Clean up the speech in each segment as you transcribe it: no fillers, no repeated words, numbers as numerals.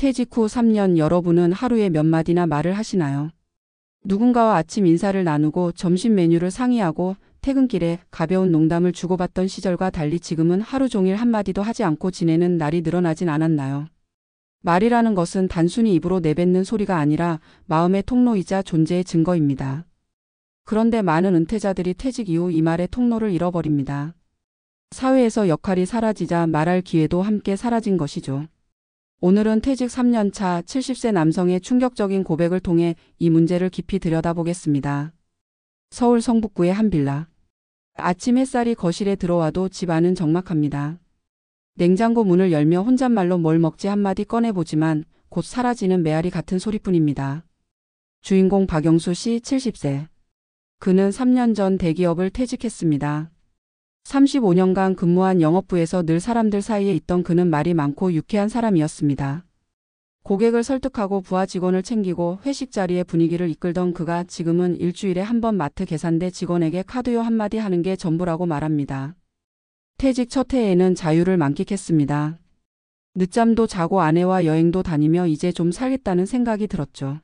퇴직 후 3년 여러분은 하루에 몇 마디나 말을 하시나요? 누군가와 아침 인사를 나누고 점심 메뉴를 상의하고 퇴근길에 가벼운 농담을 주고받던 시절과 달리 지금은 하루 종일 한마디도 하지 않고 지내는 날이 늘어나진 않았나요? 말이라는 것은 단순히 입으로 내뱉는 소리가 아니라 마음의 통로이자 존재의 증거입니다. 그런데 많은 은퇴자들이 퇴직 이후 이 말의 통로를 잃어버립니다. 사회에서 역할이 사라지자 말할 기회도 함께 사라진 것이죠. 오늘은 퇴직 3년 차 70세 남성의 충격적인 고백을 통해 이 문제를 깊이 들여다보겠습니다. 서울 성북구의 한 빌라. 아침 햇살이 거실에 들어와도 집 안은 적막합니다. 냉장고 문을 열며 혼잣말로 뭘 먹지 한마디 꺼내보지만 곧 사라지는 메아리 같은 소리뿐입니다. 주인공 박영수 씨 70세. 그는 3년 전 대기업을 퇴직했습니다. 35년간 근무한 영업부에서 늘 사람들 사이에 있던 그는 말이 많고 유쾌한 사람이었습니다. 고객을 설득하고 부하 직원을 챙기고 회식 자리의 분위기를 이끌던 그가 지금은 일주일에 한 번 마트 계산대 직원에게 카드요 한마디 하는 게 전부라고 말합니다. 퇴직 첫 해에는 자유를 만끽했습니다. 늦잠도 자고 아내와 여행도 다니며 이제 좀 살겠다는 생각이 들었죠.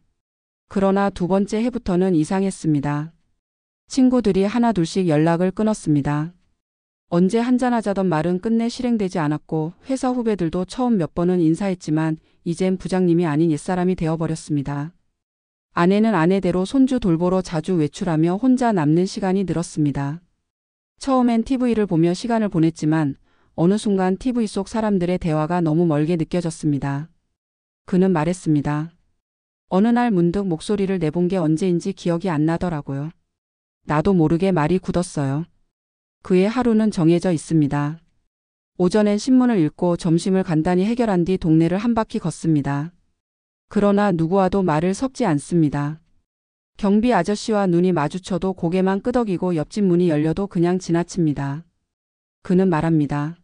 그러나 두 번째 해부터는 이상했습니다. 친구들이 하나둘씩 연락을 끊었습니다. 언제 한잔하자던 말은 끝내 실행되지 않았고 회사 후배들도 처음 몇 번은 인사했지만 이젠 부장님이 아닌 옛사람이 되어버렸습니다. 아내는 아내대로 손주 돌보러 자주 외출하며 혼자 남는 시간이 늘었습니다. 처음엔 TV를 보며 시간을 보냈지만 어느 순간 TV 속 사람들의 대화가 너무 멀게 느껴졌습니다. 그는 말했습니다. 어느 날 문득 목소리를 내본 게 언제인지 기억이 안 나더라고요. 나도 모르게 말이 굳었어요. 그의 하루는 정해져 있습니다. 오전엔 신문을 읽고 점심을 간단히 해결한 뒤 동네를 한 바퀴 걷습니다. 그러나 누구와도 말을 섞지 않습니다. 경비 아저씨와 눈이 마주쳐도 고개만 끄덕이고 옆집 문이 열려도 그냥 지나칩니다. 그는 말합니다.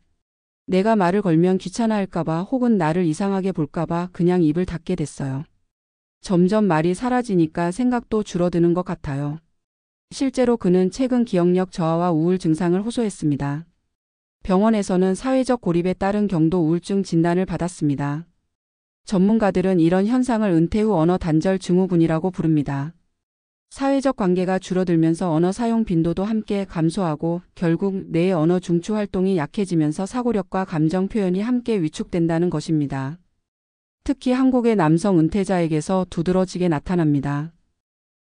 내가 말을 걸면 귀찮아할까봐 혹은 나를 이상하게 볼까봐 그냥 입을 닫게 됐어요. 점점 말이 사라지니까 생각도 줄어드는 것 같아요. 실제로 그는 최근 기억력 저하와 우울 증상을 호소했습니다. 병원에서는 사회적 고립에 따른 경도 우울증 진단을 받았습니다. 전문가들은 이런 현상을 은퇴 후 언어 단절 증후군이라고 부릅니다. 사회적 관계가 줄어들면서 언어 사용 빈도도 함께 감소하고 결국 뇌의 언어 중추 활동이 약해지면서 사고력과 감정 표현이 함께 위축된다는 것입니다. 특히 한국의 남성 은퇴자에게서 두드러지게 나타납니다.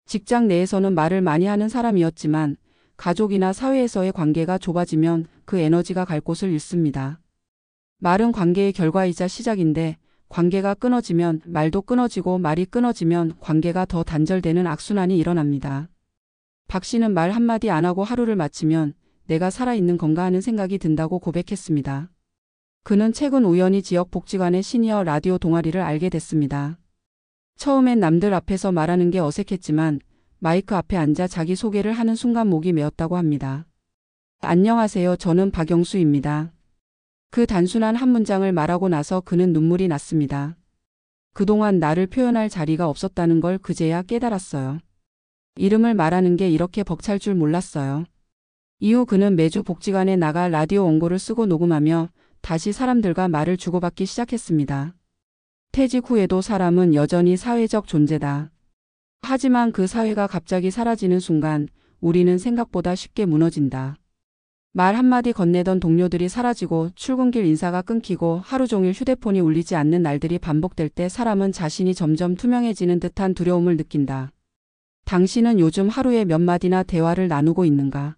직장 내에서는 말을 많이 하는 사람이었지만 가족이나 사회에서의 관계가 좁아지면 그 에너지가 갈 곳을 잃습니다. 말은 관계의 결과이자 시작인데 관계가 끊어지면 말도 끊어지고 말이 끊어지면 관계가 더 단절되는 악순환이 일어납니다. 박 씨는 말 한마디 안 하고 하루를 마치면 내가 살아있는 건가 하는 생각이 든다고 고백했습니다. 그는 최근 우연히 지역 복지관의 시니어 라디오 동아리를 알게 됐습니다. 처음엔 남들 앞에서 말하는 게 어색했지만 마이크 앞에 앉아 자기 소개를 하는 순간 목이 메었다고 합니다. 안녕하세요. 저는 박영수입니다. 그 단순한 한 문장을 말하고 나서 그는 눈물이 났습니다. 그동안 나를 표현할 자리가 없었다는 걸 그제야 깨달았어요. 이름을 말하는 게 이렇게 벅찰 줄 몰랐어요. 이후 그는 매주 복지관에 나가 라디오 원고를 쓰고 녹음하며 다시 사람들과 말을 주고받기 시작했습니다. 퇴직 후에도 사람은 여전히 사회적 존재다. 하지만 그 사회가 갑자기 사라지는 순간 우리는 생각보다 쉽게 무너진다. 말 한마디 건네던 동료들이 사라지고 출근길 인사가 끊기고 하루 종일 휴대폰이 울리지 않는 날들이 반복될 때 사람은 자신이 점점 투명해지는 듯한 두려움을 느낀다. 당신은 요즘 하루에 몇 마디나 대화를 나누고 있는가?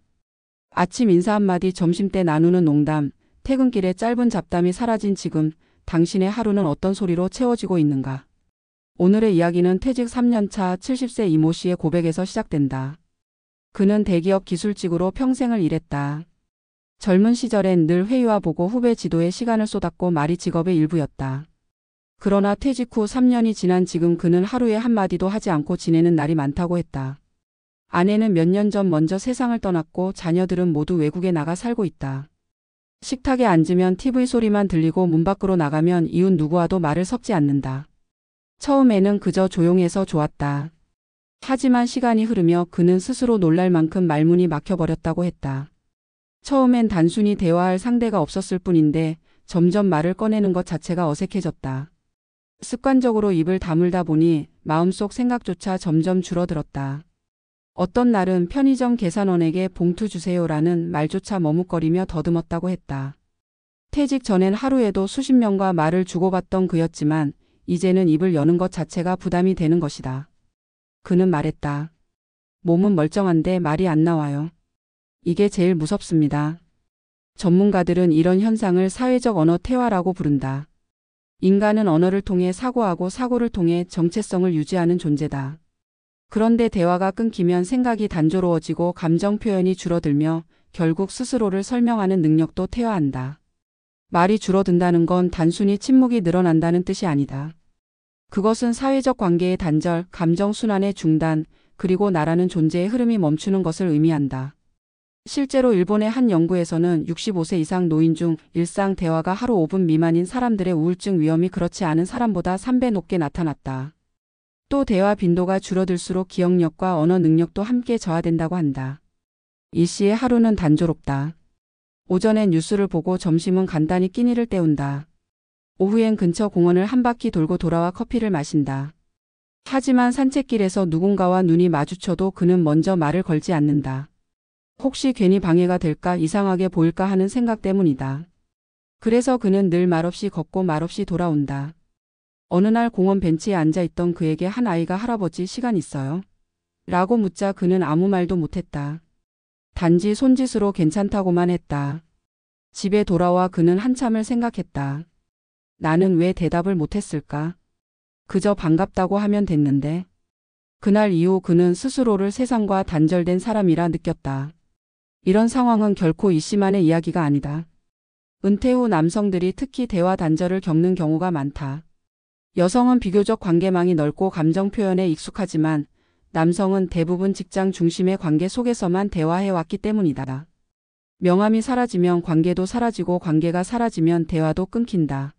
아침 인사 한마디, 점심때 나누는 농담, 퇴근길에 짧은 잡담이 사라진 지금 당신의 하루는 어떤 소리로 채워지고 있는가? 오늘의 이야기는 퇴직 3년 차 70세 이모 씨의 고백에서 시작된다. 그는 대기업 기술직으로 평생을 일했다. 젊은 시절엔 늘 회의와 보고 후배 지도에 시간을 쏟았고 말이 직업의 일부였다. 그러나 퇴직 후 3년이 지난 지금 그는 하루에 한마디도 하지 않고 지내는 날이 많다고 했다. 아내는 몇 년 전 먼저 세상을 떠났고 자녀들은 모두 외국에 나가 살고 있다. 식탁에 앉으면 TV 소리만 들리고 문 밖으로 나가면 이웃 누구와도 말을 섞지 않는다. 처음에는 그저 조용해서 좋았다. 하지만 시간이 흐르며 그는 스스로 놀랄 만큼 말문이 막혀버렸다고 했다. 처음엔 단순히 대화할 상대가 없었을 뿐인데 점점 말을 꺼내는 것 자체가 어색해졌다. 습관적으로 입을 다물다 보니 마음속 생각조차 점점 줄어들었다. 어떤 날은 편의점 계산원에게 봉투 주세요라는 말조차 머뭇거리며 더듬었다고 했다. 퇴직 전엔 하루에도 수십 명과 말을 주고받던 그였지만 이제는 입을 여는 것 자체가 부담이 되는 것이다. 그는 말했다. 몸은 멀쩡한데 말이 안 나와요. 이게 제일 무섭습니다. 전문가들은 이런 현상을 사회적 언어 퇴화라고 부른다. 인간은 언어를 통해 사고하고 사고를 통해 정체성을 유지하는 존재다. 그런데 대화가 끊기면 생각이 단조로워지고 감정 표현이 줄어들며 결국 스스로를 설명하는 능력도 퇴화한다. 말이 줄어든다는 건 단순히 침묵이 늘어난다는 뜻이 아니다. 그것은 사회적 관계의 단절, 감정 순환의 중단, 그리고 나라는 존재의 흐름이 멈추는 것을 의미한다. 실제로 일본의 한 연구에서는 65세 이상 노인 중 일상 대화가 하루 5분 미만인 사람들의 우울증 위험이 그렇지 않은 사람보다 3배 높게 나타났다. 또 대화 빈도가 줄어들수록 기억력과 언어 능력도 함께 저하된다고 한다. 이 씨의 하루는 단조롭다. 오전엔 뉴스를 보고 점심은 간단히 끼니를 때운다. 오후엔 근처 공원을 한 바퀴 돌고 돌아와 커피를 마신다. 하지만 산책길에서 누군가와 눈이 마주쳐도 그는 먼저 말을 걸지 않는다. 혹시 괜히 방해가 될까, 이상하게 보일까 하는 생각 때문이다. 그래서 그는 늘 말없이 걷고 말없이 돌아온다. 어느 날 공원 벤치에 앉아있던 그에게 한 아이가 할아버지 시간 있어요? 라고 묻자 그는 아무 말도 못했다. 단지 손짓으로 괜찮다고만 했다. 집에 돌아와 그는 한참을 생각했다. 나는 왜 대답을 못했을까? 그저 반갑다고 하면 됐는데. 그날 이후 그는 스스로를 세상과 단절된 사람이라 느꼈다. 이런 상황은 결코 이 씨만의 이야기가 아니다. 은퇴 후 남성들이 특히 대화 단절을 겪는 경우가 많다. 여성은 비교적 관계망이 넓고 감정 표현에 익숙하지만 남성은 대부분 직장 중심의 관계 속에서만 대화해왔기 때문이다. 명함이 사라지면 관계도 사라지고 관계가 사라지면 대화도 끊긴다.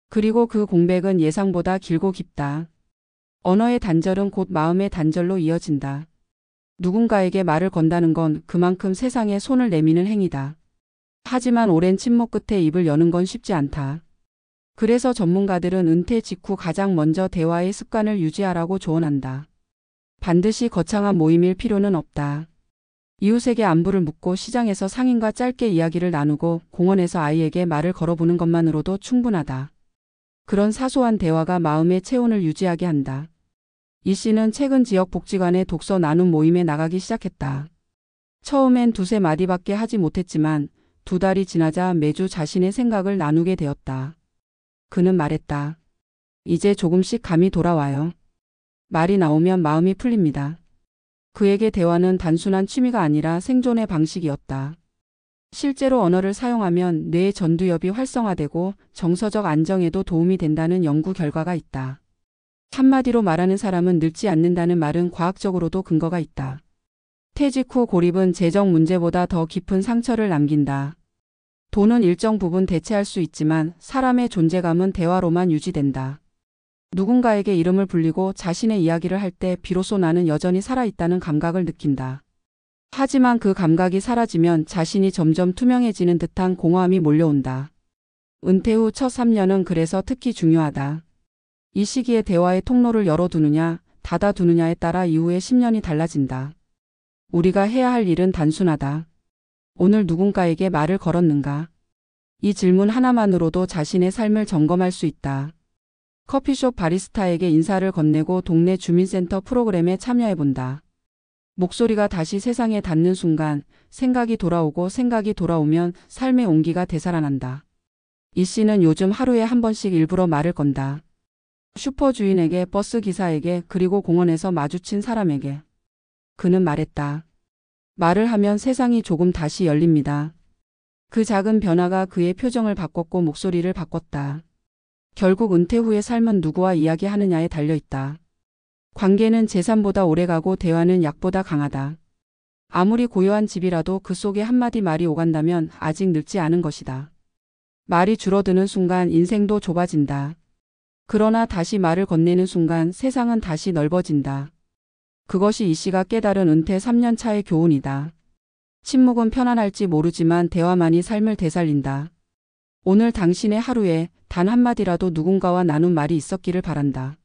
그리고 그 공백은 예상보다 길고 깊다. 언어의 단절은 곧 마음의 단절로 이어진다. 누군가에게 말을 건다는 건 그만큼 세상에 손을 내미는 행위다. 하지만 오랜 침묵 끝에 입을 여는 건 쉽지 않다. 그래서 전문가들은 은퇴 직후 가장 먼저 대화의 습관을 유지하라고 조언한다. 반드시 거창한 모임일 필요는 없다. 이웃에게 안부를 묻고 시장에서 상인과 짧게 이야기를 나누고 공원에서 아이에게 말을 걸어보는 것만으로도 충분하다. 그런 사소한 대화가 마음의 체온을 유지하게 한다. 이 씨는 최근 지역 복지관의 독서 나눔 모임에 나가기 시작했다. 처음엔 두세 마디밖에 하지 못했지만 2달이 지나자 매주 자신의 생각을 나누게 되었다. 그는 말했다. 이제 조금씩 감이 돌아와요. 말이 나오면 마음이 풀립니다. 그에게 대화는 단순한 취미가 아니라 생존의 방식이었다. 실제로 언어를 사용하면 뇌의 전두엽이 활성화되고 정서적 안정에도 도움이 된다는 연구 결과가 있다. 한마디로 말하는 사람은 늙지 않는다는 말은 과학적으로도 근거가 있다. 퇴직 후 고립은 재정 문제보다 더 깊은 상처를 남긴다. 돈은 일정 부분 대체할 수 있지만 사람의 존재감은 대화로만 유지된다. 누군가에게 이름을 불리고 자신의 이야기를 할 때 비로소 나는 여전히 살아있다는 감각을 느낀다. 하지만 그 감각이 사라지면 자신이 점점 투명해지는 듯한 공허함이 몰려온다. 은퇴 후 첫 3년은 그래서 특히 중요하다. 이 시기에 대화의 통로를 열어두느냐, 닫아두느냐에 따라 이후의 10년이 달라진다. 우리가 해야 할 일은 단순하다. 오늘 누군가에게 말을 걸었는가? 이 질문 하나만으로도 자신의 삶을 점검할 수 있다. 커피숍 바리스타에게 인사를 건네고 동네 주민센터 프로그램에 참여해본다. 목소리가 다시 세상에 닿는 순간 생각이 돌아오고 생각이 돌아오면 삶의 온기가 되살아난다. 이 씨는 요즘 하루에 한 번씩 일부러 말을 건다. 슈퍼 주인에게, 버스 기사에게, 그리고 공원에서 마주친 사람에게. 그는 말했다. 말을 하면 세상이 조금 다시 열립니다. 그 작은 변화가 그의 표정을 바꿨고 목소리를 바꿨다. 결국 은퇴 후의 삶은 누구와 이야기하느냐에 달려있다. 관계는 재산보다 오래가고 대화는 약보다 강하다. 아무리 고요한 집이라도 그 속에 한마디 말이 오간다면 아직 늙지 않은 것이다. 말이 줄어드는 순간 인생도 좁아진다. 그러나 다시 말을 건네는 순간 세상은 다시 넓어진다. 그것이 이 씨가 깨달은 은퇴 3년 차의 교훈이다. 침묵은 편안할지 모르지만 대화만이 삶을 되살린다. 오늘 당신의 하루에 단 한마디라도 누군가와 나눈 말이 있었기를 바란다.